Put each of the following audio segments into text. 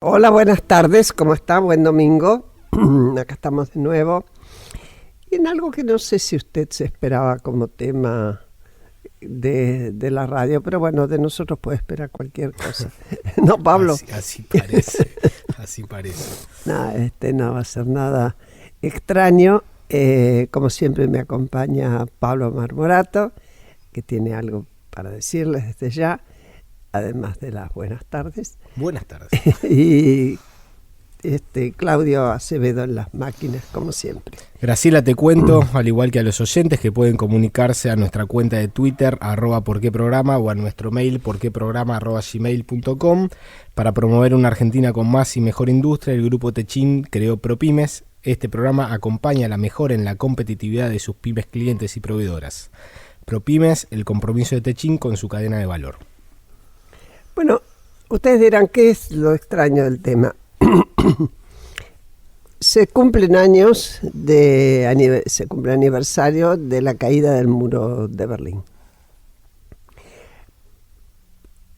Hola, buenas tardes, ¿cómo está? Buen domingo. Acá estamos de nuevo. Y en algo que no sé si usted se esperaba como tema de la radio, pero bueno, de nosotros puede esperar cualquier cosa. ¿No, Pablo? Así parece, así parece. No, no va a ser nada extraño. Como siempre me acompaña Pablo Marmorato, que tiene algo para decirles desde ya, además de las buenas tardes. Buenas tardes. Y Claudio Acevedo en las máquinas, como siempre. Graciela, te cuento, al igual que a los oyentes, que pueden comunicarse a nuestra cuenta de Twitter, @porqueprograma, o a nuestro mail, porqueprograma@gmail.com. Para promover una Argentina con más y mejor industria, el Grupo Techin creó ProPymes. Este programa acompaña a la mejora en la competitividad de sus pymes clientes y proveedoras. ProPymes, el compromiso de Techin con su cadena de valor. Bueno, ustedes dirán, ¿qué es lo extraño del tema? Se cumplen años se cumple aniversario de la caída del muro de Berlín.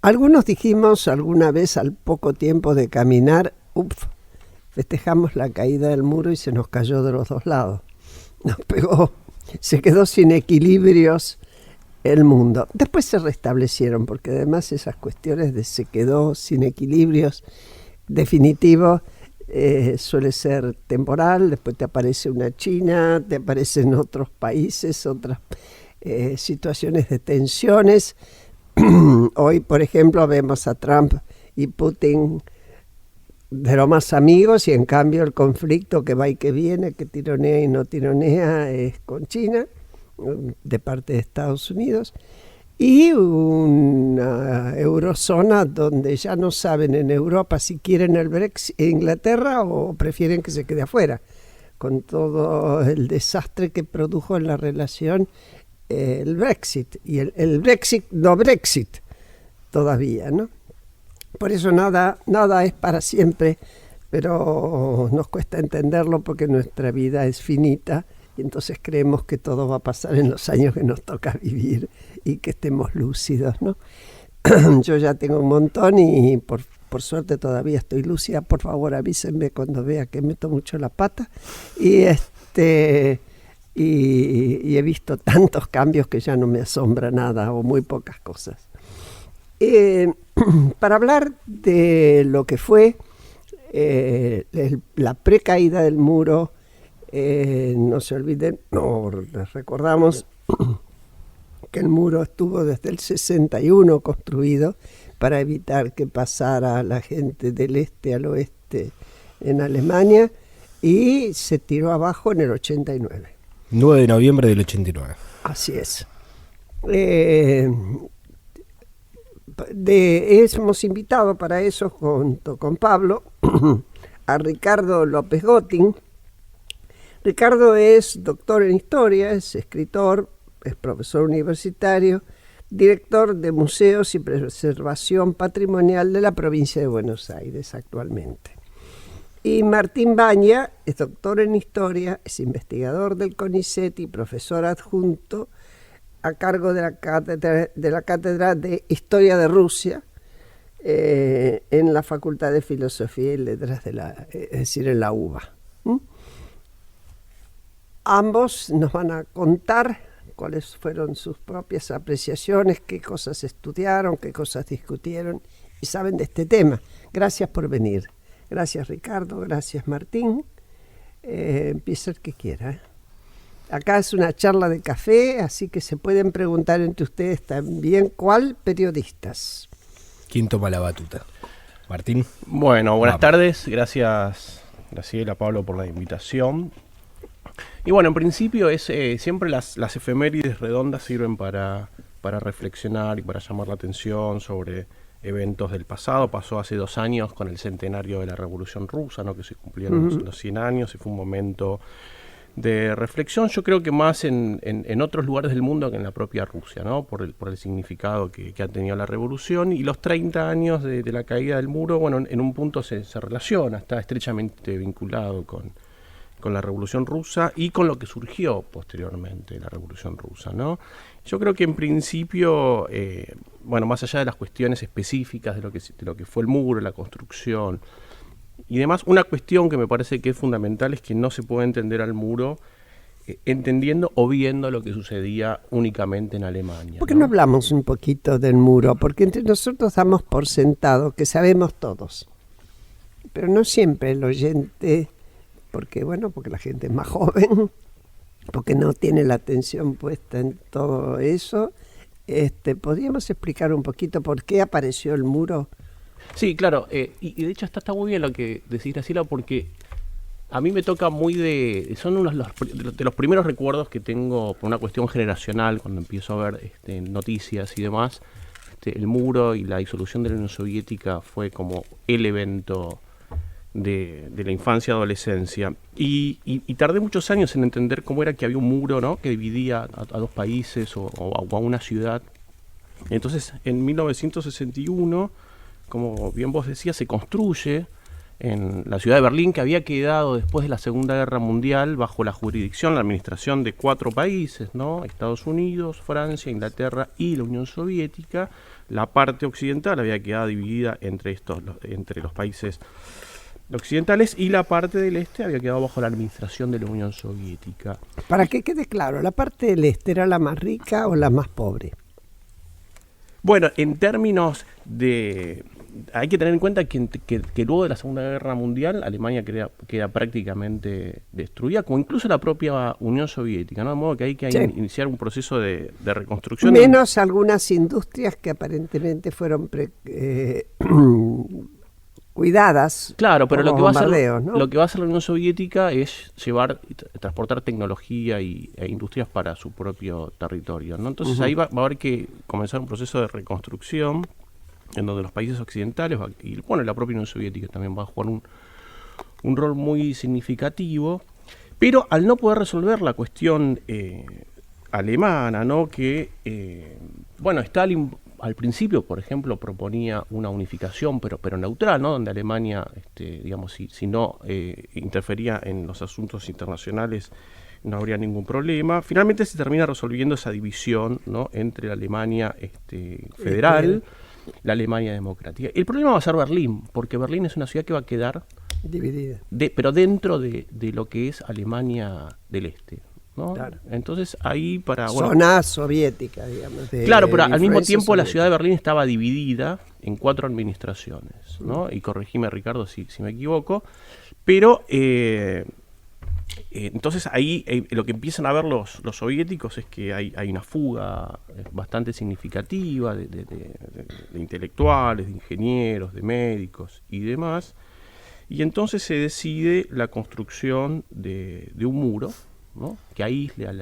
Algunos dijimos alguna vez al poco tiempo de caminar, festejamos la caída del muro y se nos cayó de los dos lados. Nos pegó, se quedó sin equilibrios el mundo. Después se restablecieron, porque además esas cuestiones de se quedó sin equilibrios definitivos suele ser temporal. Después te aparece una China, te aparecen otros países, otras situaciones de tensiones. Hoy, por ejemplo, vemos a Trump y Putin de lo más amigos, y en cambio el conflicto que va y que viene, que tironea y no tironea, es con China, de parte de Estados Unidos, y una eurozona donde ya no saben en Europa si quieren el Brexit, Inglaterra, o prefieren que se quede afuera, con todo el desastre que produjo en la relación el Brexit, y el Brexit no Brexit todavía, ¿no? Por eso nada es para siempre, pero nos cuesta entenderlo porque nuestra vida es finita. Y entonces creemos que todo va a pasar en los años que nos toca vivir y que estemos lúcidos, ¿no? Yo ya tengo un montón y por suerte todavía estoy lúcida. Por favor, avísenme cuando vea que meto mucho la pata. Y he visto tantos cambios que ya no me asombra nada, o muy pocas cosas. Para hablar de lo que fue la precaída del muro, no se olviden, les recordamos que el muro estuvo desde el 61 construido para evitar que pasara la gente del este al oeste en Alemania, y se tiró abajo en el 89. 9 de noviembre del 89. Así es. Hemos invitado para eso, junto con Pablo, a Ricardo López Gotting. Ricardo es doctor en historia, es escritor, es profesor universitario, director de museos y preservación patrimonial de la provincia de Buenos Aires actualmente. Y Martín Baña es doctor en historia, es investigador del CONICET y profesor adjunto a cargo de la Cátedra de Historia de Rusia en la Facultad de Filosofía y Letras es decir, en la UBA. Ambos nos van a contar cuáles fueron sus propias apreciaciones, qué cosas estudiaron, qué cosas discutieron y saben de este tema. Gracias por venir. Gracias, Ricardo. Gracias, Martín. Empieza el que quiera. Acá es una charla de café, así que se pueden preguntar entre ustedes también cuál periodistas. ¿Quién toma la batuta? Martín. Bueno, buenas tardes. Gracias, Graciela, Pablo, por la invitación. Y bueno, en principio siempre las efemérides redondas sirven para reflexionar y para llamar la atención sobre eventos del pasado. Pasó hace 2 años con el centenario de la Revolución Rusa, ¿no? Que se cumplieron los 100 años, y fue un momento de reflexión, yo creo que más en otros lugares del mundo que en la propia Rusia, ¿no? Por el significado que ha tenido la revolución. Y los 30 años de la caída del muro, bueno, en un punto se relaciona, está estrechamente vinculado con la Revolución Rusa y con lo que surgió posteriormente de la Revolución Rusa, ¿no? Yo creo que en principio, bueno, más allá de las cuestiones específicas de lo que fue el muro, la construcción, demás. Una cuestión que me parece que es fundamental es que no se puede entender al muro entendiendo o viendo lo que sucedía únicamente en Alemania. ¿Por qué no hablamos un poquito del muro? Porque entre nosotros damos por sentado que sabemos todos. Pero no siempre el oyente, porque la gente es más joven, porque no tiene la atención puesta en todo eso. ¿Podríamos explicar un poquito por qué apareció el muro? Sí, claro, y de hecho está muy bien lo que decís, Graciela, porque a mí me toca son unos de los primeros recuerdos que tengo por una cuestión generacional, cuando empiezo a ver noticias y demás. El muro y la disolución de la Unión Soviética fue como el evento de la infancia y adolescencia. Y tardé muchos años en entender cómo era que había un muro, ¿no?, que dividía a dos países o a una ciudad. Entonces, en 1961, como bien vos decías, se construye en la ciudad de Berlín, que había quedado después de la Segunda Guerra Mundial bajo la jurisdicción, la administración de 4 países, ¿no? Estados Unidos, Francia, Inglaterra y la Unión Soviética. La parte occidental había quedado dividida entre los países occidentales, y la parte del este había quedado bajo la administración de la Unión Soviética. Para que quede claro, ¿la parte del este era la más rica o la más pobre? Bueno, en términos de... Hay que tener en cuenta que luego de la Segunda Guerra Mundial Alemania queda prácticamente destruida, como incluso la propia Unión Soviética, ¿no? De modo que hay que iniciar un proceso de reconstrucción. Menos algunas industrias que aparentemente fueron cuidadas. Claro, pero lo que va a hacer la Unión Soviética es transportar tecnología e industrias para su propio territorio, ¿no? Entonces ahí va a haber que comenzar un proceso de reconstrucción en donde los países occidentales y la propia Unión Soviética también va a jugar un rol muy significativo, pero al no poder resolver la cuestión alemana, ¿no?, que Stalin al principio, por ejemplo, proponía una unificación, pero neutral, ¿no?, donde Alemania, si no interfería en los asuntos internacionales, no habría ningún problema. Finalmente se termina resolviendo esa división, ¿no?, entre la Alemania federal, la Alemania democrática. El problema va a ser Berlín, porque Berlín es una ciudad que va a quedar dividida, pero dentro de lo que es Alemania del Este, ¿no? Claro. Entonces ahí zona soviética, digamos. Claro, pero al mismo tiempo la ciudad de Berlín estaba dividida en 4 administraciones, ¿no? Y corregime, Ricardo, si me equivoco. Pero entonces ahí lo que empiezan a ver los soviéticos es que hay una fuga bastante significativa de intelectuales, de ingenieros, de médicos y demás. Y entonces se decide la construcción de un muro, ¿no?, que aísle a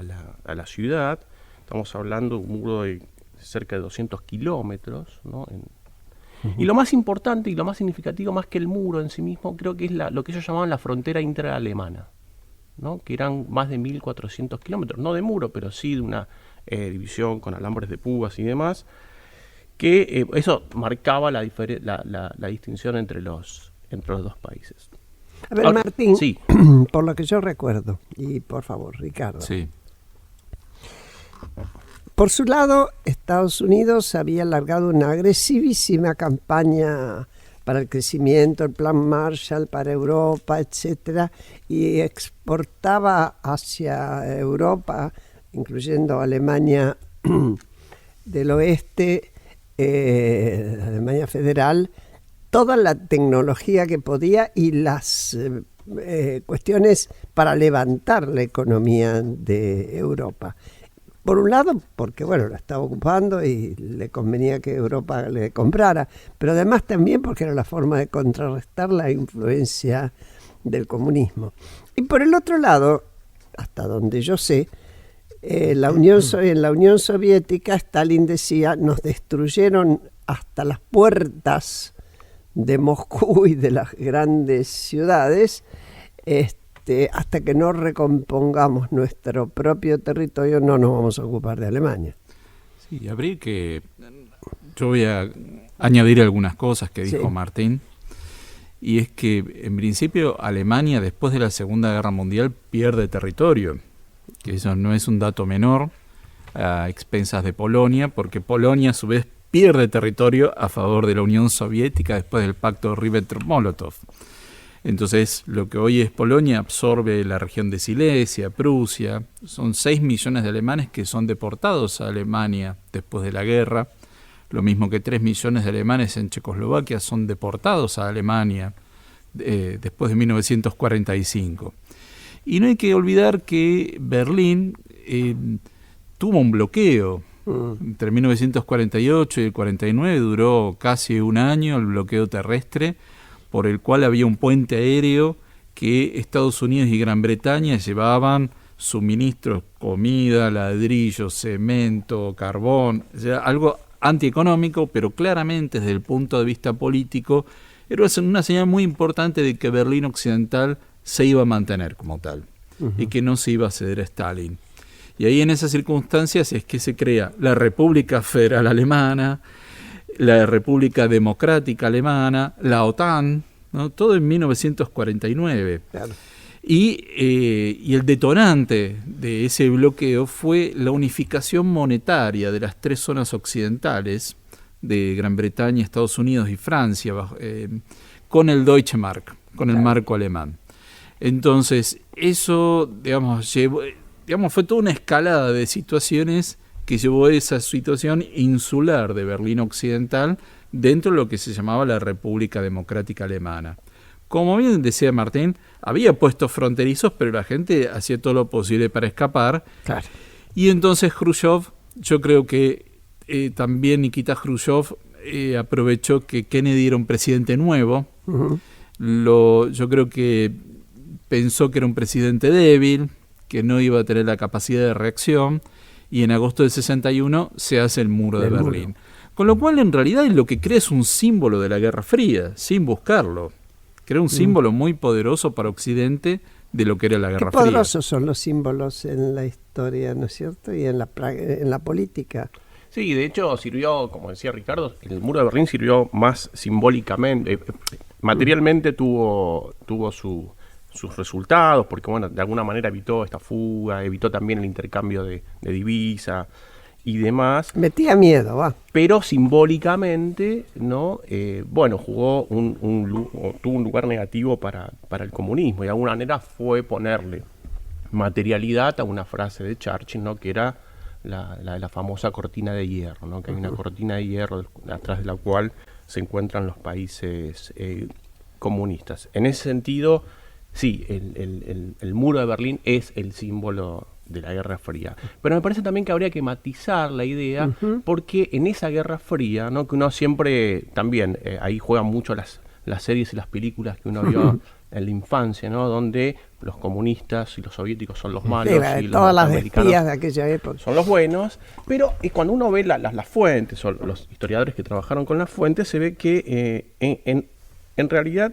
la ciudad. Estamos hablando de un muro de cerca de 200 kilómetros, ¿no? Y lo más importante y lo más significativo, más que el muro en sí mismo, creo que es lo que ellos llamaban la frontera intraalemana, ¿no?, que eran más de 1.400 kilómetros, no de muro, pero sí de una división con alambres de púas y demás, que eso marcaba la distinción entre los dos países. A ver, ahora, Martín, sí. Por lo que yo recuerdo, y por favor, Ricardo. Sí. Por su lado, Estados Unidos había largado una agresivísima campaña para el crecimiento, el Plan Marshall para Europa, etcétera, y exportaba hacia Europa, incluyendo Alemania del Oeste, Alemania Federal, toda la tecnología que podía y las cuestiones para levantar la economía de Europa. Por un lado, porque la estaba ocupando y le convenía que Europa le comprara, pero además también porque era la forma de contrarrestar la influencia del comunismo. Y por el otro lado, hasta donde yo sé, en la Unión Soviética, Stalin decía, nos destruyeron hasta las puertas de Moscú y de las grandes ciudades, hasta que no recompongamos nuestro propio territorio, no nos vamos a ocupar de Alemania. Sí, Abril, que yo voy a añadir algunas cosas que dijo Martín, y es que en principio Alemania después de la Segunda Guerra Mundial pierde territorio, que eso no es un dato menor, a expensas de Polonia, porque Polonia a su vez pierde territorio a favor de la Unión Soviética después del pacto Ribbentrop-Molotov. Entonces, lo que hoy es Polonia absorbe la región de Silesia, Prusia. Son 6 millones de alemanes que son deportados a Alemania después de la guerra. Lo mismo que 3 millones de alemanes en Checoslovaquia son deportados a Alemania después de 1945. Y no hay que olvidar que Berlín tuvo un bloqueo. Entre 1948 y el 49 duró casi un año el bloqueo terrestre, por el cual había un puente aéreo que Estados Unidos y Gran Bretaña llevaban suministros, comida, ladrillos, cemento, carbón, o sea, algo antieconómico, pero claramente desde el punto de vista político era una señal muy importante de que Berlín Occidental se iba a mantener como tal y que no se iba a ceder a Stalin. Y ahí en esas circunstancias es que se crea la República Federal Alemana, la República Democrática Alemana, la OTAN, ¿no? Todo en 1949. Claro. Y el detonante de ese bloqueo fue la unificación monetaria de las 3 zonas occidentales de Gran Bretaña, Estados Unidos y Francia, con el Deutsche Mark, con el marco alemán. Entonces, eso, fue toda una escalada de situaciones que llevó a esa situación insular de Berlín Occidental dentro de lo que se llamaba la República Democrática Alemana. Como bien decía Martín, había puestos fronterizos, pero la gente hacía todo lo posible para escapar. Claro. Y entonces Khrushchev, yo creo que también Nikita Khrushchev aprovechó que Kennedy era un presidente nuevo. Yo creo que pensó que era un presidente débil, que no iba a tener la capacidad de reacción, y en agosto del 61 se hace el muro de Berlín. Con lo cual, en realidad, lo que crea es un símbolo de la Guerra Fría, sin buscarlo. Crea un símbolo muy poderoso para Occidente de lo que era la Guerra Fría. Qué poderosos son los símbolos en la historia, ¿no es cierto? Y en la política. Sí, de hecho sirvió, como decía Ricardo, el muro de Berlín sirvió más simbólicamente, materialmente tuvo sus resultados, porque bueno, de alguna manera evitó esta fuga, evitó también el intercambio de divisa y demás. Metía miedo, va. Pero simbólicamente, ¿no? Jugó tuvo un lugar negativo para el comunismo, y de alguna manera fue ponerle materialidad a una frase de Churchill, ¿no? Que era la famosa cortina de hierro, ¿no? Que hay una cortina de hierro atrás de la cual se encuentran los países comunistas. En ese sentido, sí, el muro de Berlín es el símbolo de la Guerra Fría. Pero me parece también que habría que matizar la idea, porque en esa Guerra Fría, ¿no? Que uno siempre también, ahí juegan mucho las series y las películas que uno vio en la infancia, ¿no? Donde los comunistas y los soviéticos son los malos, y los todas las espías de aquella época son los buenos. Pero cuando uno ve las fuentes, o los historiadores que trabajaron con las fuentes, se ve que en realidad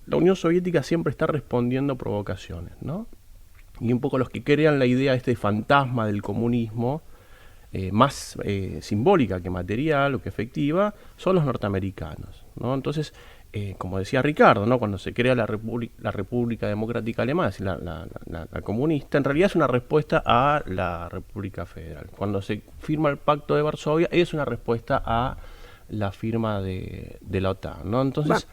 la Unión Soviética siempre está respondiendo provocaciones, ¿no? Y un poco los que crean la idea de este fantasma del comunismo, más simbólica que material o que efectiva, son los norteamericanos, ¿no? Entonces, como decía Ricardo, ¿no? Cuando se crea la República Democrática Alemana, la comunista, en realidad es una respuesta a la República Federal. Cuando se firma el Pacto de Varsovia, es una respuesta a la firma de la OTAN, ¿no? Entonces,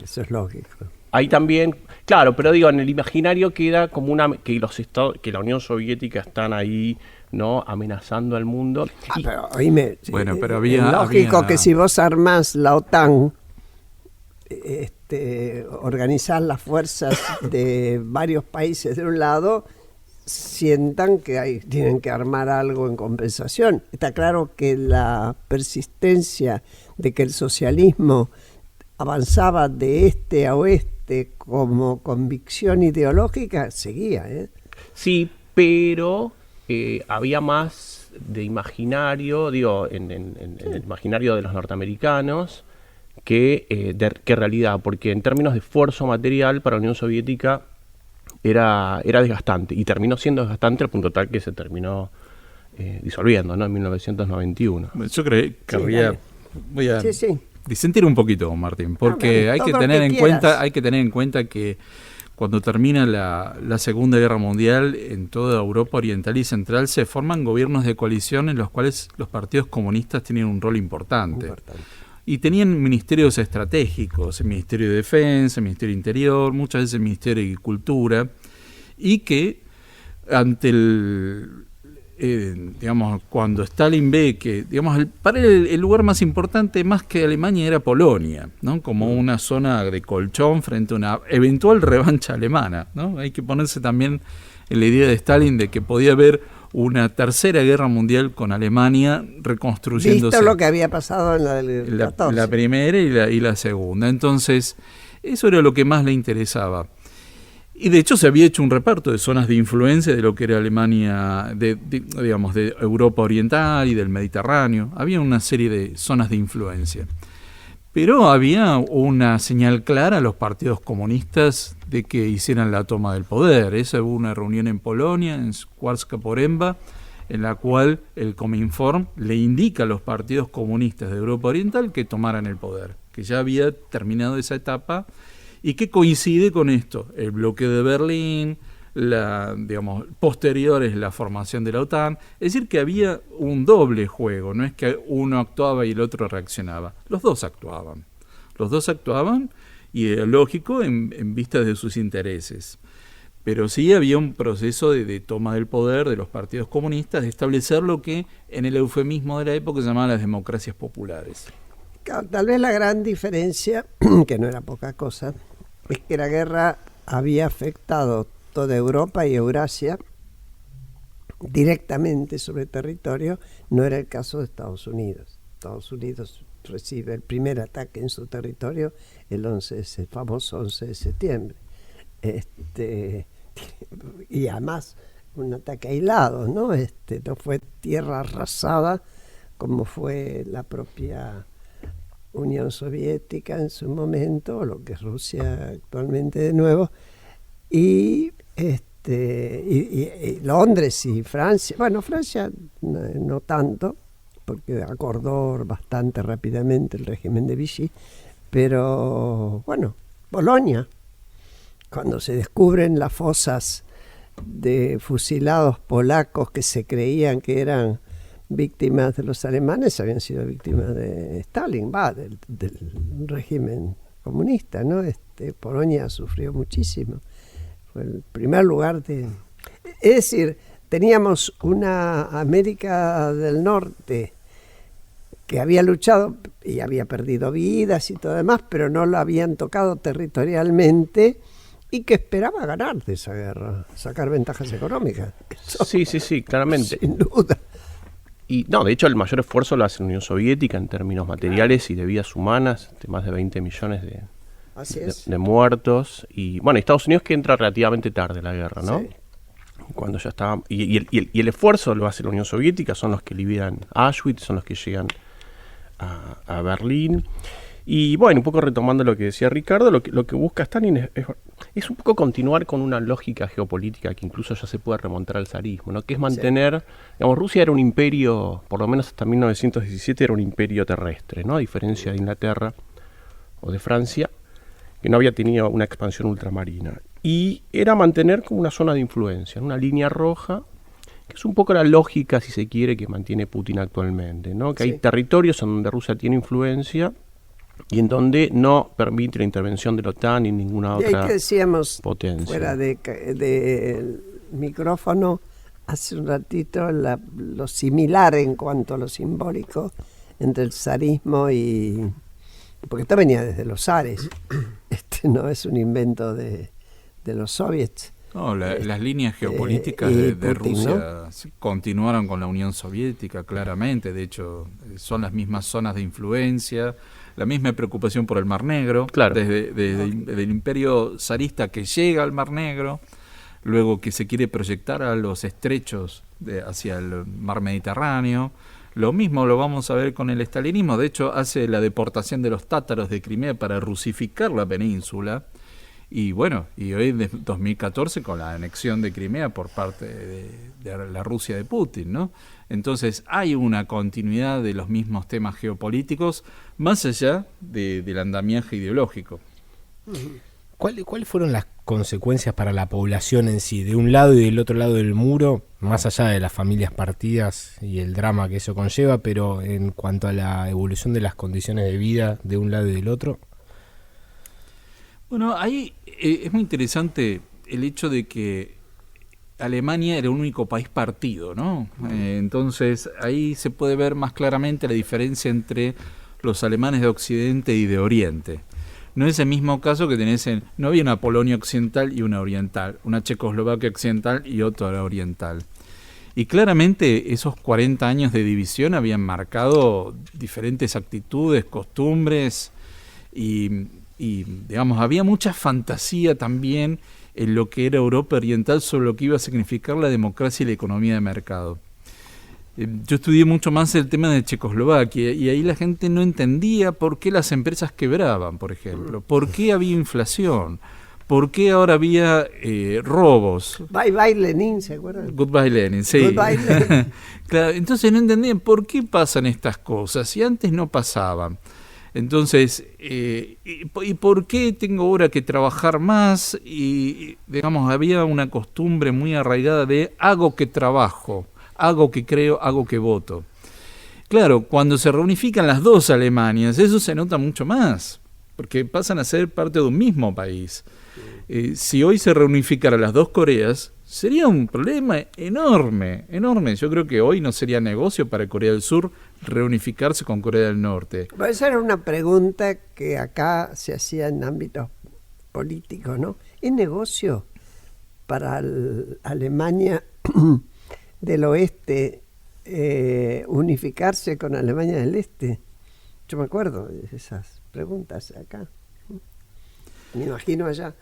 eso es lógico. Ahí también, claro, pero digo, en el imaginario queda como que la Unión Soviética están ahí, ¿no? Amenazando al mundo. Pero oíme, bueno, pero es lógico que si vos armás la OTAN, organizás las fuerzas de varios países de un lado, sientan que tienen que armar algo en compensación. Está claro que la persistencia de que el socialismo avanzaba de este a oeste como convicción ideológica seguía, ¿eh? Sí, pero había más de imaginario, digo, en el imaginario de los norteamericanos que realidad, porque en términos de esfuerzo material para la Unión Soviética era desgastante, y terminó siendo desgastante al punto tal que se terminó disolviendo, ¿no? En 1991. Yo voy a disentir un poquito, Martín, porque hay que tener en cuenta que cuando termina la Segunda Guerra Mundial, en toda Europa Oriental y Central se forman gobiernos de coalición en los cuales los partidos comunistas tienen un rol importante. Y tenían ministerios estratégicos, el Ministerio de Defensa, el Ministerio de Interior, muchas veces el Ministerio de Agricultura, y que ante cuando Stalin ve que, para él el lugar más importante, más que Alemania, era Polonia, ¿no? Como una zona de colchón frente a una eventual revancha alemana, ¿no? Hay que ponerse también en la idea de Stalin de que podía haber una tercera guerra mundial con Alemania reconstruyéndose. Visto lo que había pasado en la del 14. La primera y la segunda. Entonces, eso era lo que más le interesaba. Y de hecho se había hecho un reparto de zonas de influencia de lo que era Alemania, de Europa Oriental y del Mediterráneo. Había una serie de zonas de influencia. Pero había una señal clara a los partidos comunistas de que hicieran la toma del poder. Esa hubo una reunión en Polonia, en Skwarska Poręba, en la cual el Cominform le indica a los partidos comunistas de Europa Oriental que tomaran el poder, que ya había terminado esa etapa y que coincide con esto, el bloqueo de Berlín, posterior es la formación de la OTAN, es decir que había un doble juego, no es que uno actuaba y el otro reaccionaba, los dos actuaban y era lógico en vista de sus intereses, pero sí había un proceso de toma del poder de los partidos comunistas, de establecer lo que en el eufemismo de la época se llamaban las democracias populares. Tal vez la gran diferencia, que no era poca cosa, es que la guerra había afectado toda Europa y Eurasia directamente sobre territorio, no era el caso de Estados Unidos. Estados Unidos recibe el primer ataque en su territorio el famoso 11 de septiembre. Y además un ataque aislado, ¿no? No fue tierra arrasada como fue la propia Unión Soviética en su momento, lo que es Rusia actualmente de nuevo, y Londres y Francia, bueno, Francia no tanto, porque acordó bastante rápidamente el régimen de Vichy, pero bueno, Bolonia, cuando se descubren las fosas de fusilados polacos que se creían que eran víctimas de los alemanes, habían sido víctimas de Stalin, del régimen comunista, ¿no? Polonia sufrió muchísimo. Fue el primer lugar Es decir, teníamos una América del Norte que había luchado y había perdido vidas y todo demás, pero no lo habían tocado territorialmente y que esperaba ganar de esa guerra, sacar ventajas económicas. Eso, sí, claramente. Sin duda. Y no, de hecho el mayor esfuerzo lo hace la Unión Soviética en términos materiales y de vidas humanas, de más de 20 millones de muertos. Y bueno, Estados Unidos que entra relativamente tarde en la guerra, ¿no? Sí. Cuando ya estaba. Y el esfuerzo lo hace la Unión Soviética, son los que liberan Auschwitz, son los que llegan a Berlín. Y bueno, un poco retomando lo que decía Ricardo, lo que busca Stalin es un poco continuar con una lógica geopolítica que incluso ya se puede remontar al zarismo, ¿no? Que es mantener, digamos, Rusia era un imperio, por lo menos hasta 1917 era un imperio terrestre, ¿no? A diferencia de Inglaterra o de Francia, que no había tenido una expansión ultramarina. Y era mantener como una zona de influencia, una línea roja, que es un poco la lógica, si se quiere, que mantiene Putin actualmente, ¿no? Que hay territorios en donde Rusia tiene influencia y en donde no permite la intervención de la OTAN ni ninguna otra que decíamos, potencia. Fuera de micrófono, hace un ratito, lo similar en cuanto a lo simbólico entre el zarismo y... Porque esto venía desde los zares, no es un invento de los soviets. No, las líneas geopolíticas de Putin, Rusia, ¿no? Continuaron con la Unión Soviética, claramente. De hecho, son las mismas zonas de influencia, la misma preocupación por el Mar Negro, claro. desde el imperio zarista que llega al Mar Negro, luego que se quiere proyectar a los estrechos hacia el Mar Mediterráneo. Lo mismo lo vamos a ver con el estalinismo. De hecho, hace la deportación de los tátaros de Crimea para rusificar la península. Y bueno, y hoy en 2014 con la anexión de Crimea por parte de la Rusia de Putin, ¿no? Entonces hay una continuidad de los mismos temas geopolíticos más allá del andamiaje ideológico. ¿Cuáles fueron las consecuencias para la población en sí, de un lado y del otro lado del muro, más allá de las familias partidas y el drama que eso conlleva, pero en cuanto a la evolución de las condiciones de vida de un lado y del otro? Bueno, ahí es muy interesante el hecho de que Alemania era el único país partido, ¿no? Entonces ahí se puede ver más claramente la diferencia entre los alemanes de Occidente y de Oriente. No es el mismo caso que tenés no había una Polonia occidental y una oriental, una Checoslovaquia occidental y otra oriental. Y claramente esos 40 años de división habían marcado diferentes actitudes, costumbres y digamos, había mucha fantasía también en lo que era Europa oriental sobre lo que iba a significar la democracia y la economía de mercado. Yo estudié mucho más el tema de Checoslovaquia y ahí la gente no entendía por qué las empresas quebraban, por ejemplo, por qué había inflación, por qué ahora había robos. Bye bye Lenin, ¿se acuerdan? Goodbye Lenin, sí. Goodbye Lenin. Claro, entonces no entendían por qué pasan estas cosas si antes no pasaban. Entonces, ¿y por qué tengo ahora que trabajar más? Y digamos, había una costumbre muy arraigada de hago que trabajo, hago que creo, hago que voto. Claro, cuando se reunifican las dos Alemanias, eso se nota mucho más, porque pasan a ser parte de un mismo país. Si hoy se reunificaran las dos Coreas, sería un problema enorme, enorme. Yo creo que hoy no sería negocio para Corea del Sur reunificarse con Corea del Norte. Bueno, esa era una pregunta que acá se hacía en ámbitos políticos, ¿no? ¿Es negocio para Alemania del Oeste unificarse con Alemania del Este? Yo me acuerdo de esas preguntas acá. Me imagino allá.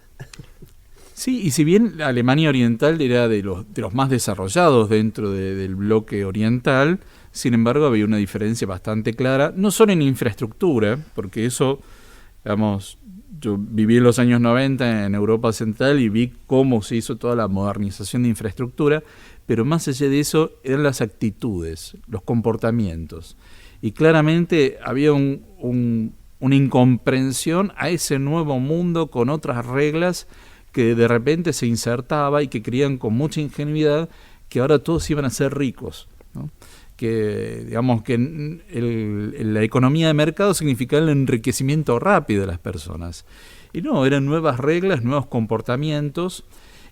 Sí, y si bien la Alemania Oriental era de los más desarrollados dentro del bloque oriental, sin embargo había una diferencia bastante clara, no solo en infraestructura, porque eso, digamos, yo viví en los años 90 en Europa Central y vi cómo se hizo toda la modernización de infraestructura, pero más allá de eso eran las actitudes, los comportamientos. Y claramente había una incomprensión a ese nuevo mundo con otras reglas que de repente se insertaba y que creían con mucha ingenuidad que ahora todos iban a ser ricos, ¿no? Que digamos que la economía de mercado significaba el enriquecimiento rápido de las personas. Y no, eran nuevas reglas, nuevos comportamientos,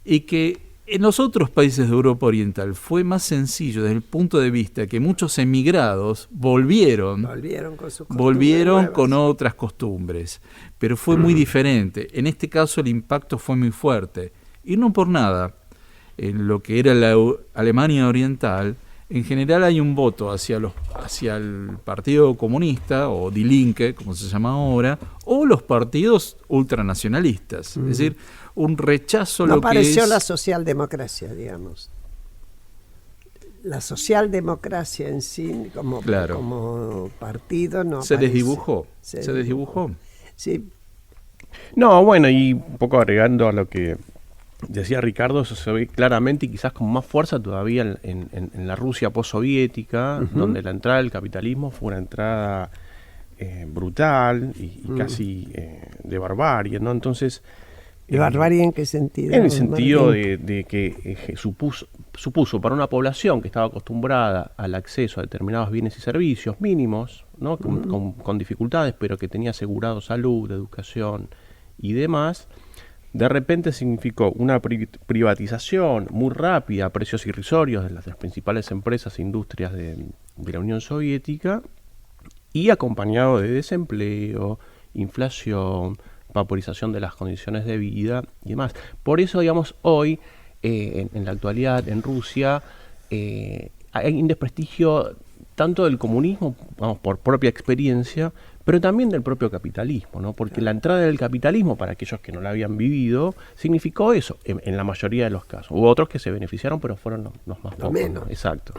y que en los otros países de Europa Oriental fue más sencillo desde el punto de vista que muchos emigrados volvieron con otras costumbres, pero fue muy diferente. En este caso el impacto fue muy fuerte, y no por nada. En lo que era la Alemania Oriental, en general hay un voto hacia el Partido Comunista, o Die Linke, como se llama ahora, o los partidos ultranacionalistas. Es decir, un rechazo a no lo que apareció es la socialdemocracia, digamos. La socialdemocracia en sí, como partido, no se aparece. Se desdibujó. Sí. No, bueno, y un poco agregando a lo que decía Ricardo, eso se ve claramente y quizás con más fuerza todavía en la Rusia postsoviética, donde la entrada del capitalismo fue una entrada brutal y casi de barbarie, ¿no? Entonces, ¿de barbarie en qué sentido? En el sentido de que supuso para una población que estaba acostumbrada al acceso a determinados bienes y servicios mínimos, ¿no? con dificultades, pero que tenía asegurado salud, educación y demás, de repente significó una privatización muy rápida a precios irrisorios de las principales empresas e industrias de la Unión Soviética, y acompañado de desempleo, inflación, vaporización de las condiciones de vida y demás. Por eso, digamos, hoy, en la actualidad, en Rusia, hay un desprestigio tanto del comunismo, vamos, por propia experiencia, pero también del propio capitalismo, ¿no? Porque la entrada del capitalismo, para aquellos que no la habían vivido, significó eso, en la mayoría de los casos. Hubo otros que se beneficiaron, pero fueron los más pocos. Menos. ¿no? Exacto.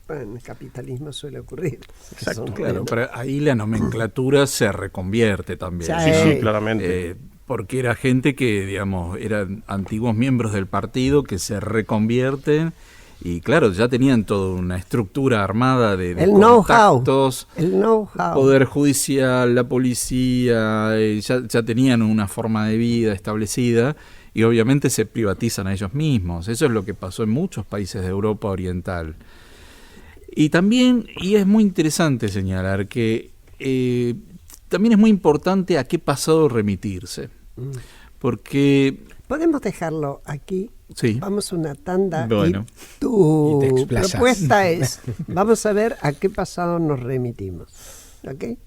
Bueno, en el capitalismo suele ocurrir. Exacto, claro, pero ahí la nomenclatura se reconvierte también. Sí, claramente. Porque era gente que, digamos, eran antiguos miembros del partido que se reconvierten Y claro, ya tenían toda una estructura armada de el contactos, know-how. Poder judicial, la policía, ya tenían una forma de vida establecida y obviamente se privatizan a ellos mismos. Eso es lo que pasó en muchos países de Europa Oriental. Y también, y es muy interesante señalar que también es muy importante a qué pasado remitirse. Porque... Podemos dejarlo aquí. Sí. Vamos a una tanda. Bueno. Y tu y te explayas. propuesta es, vamos a ver a qué pasado nos remitimos. ¿Ok?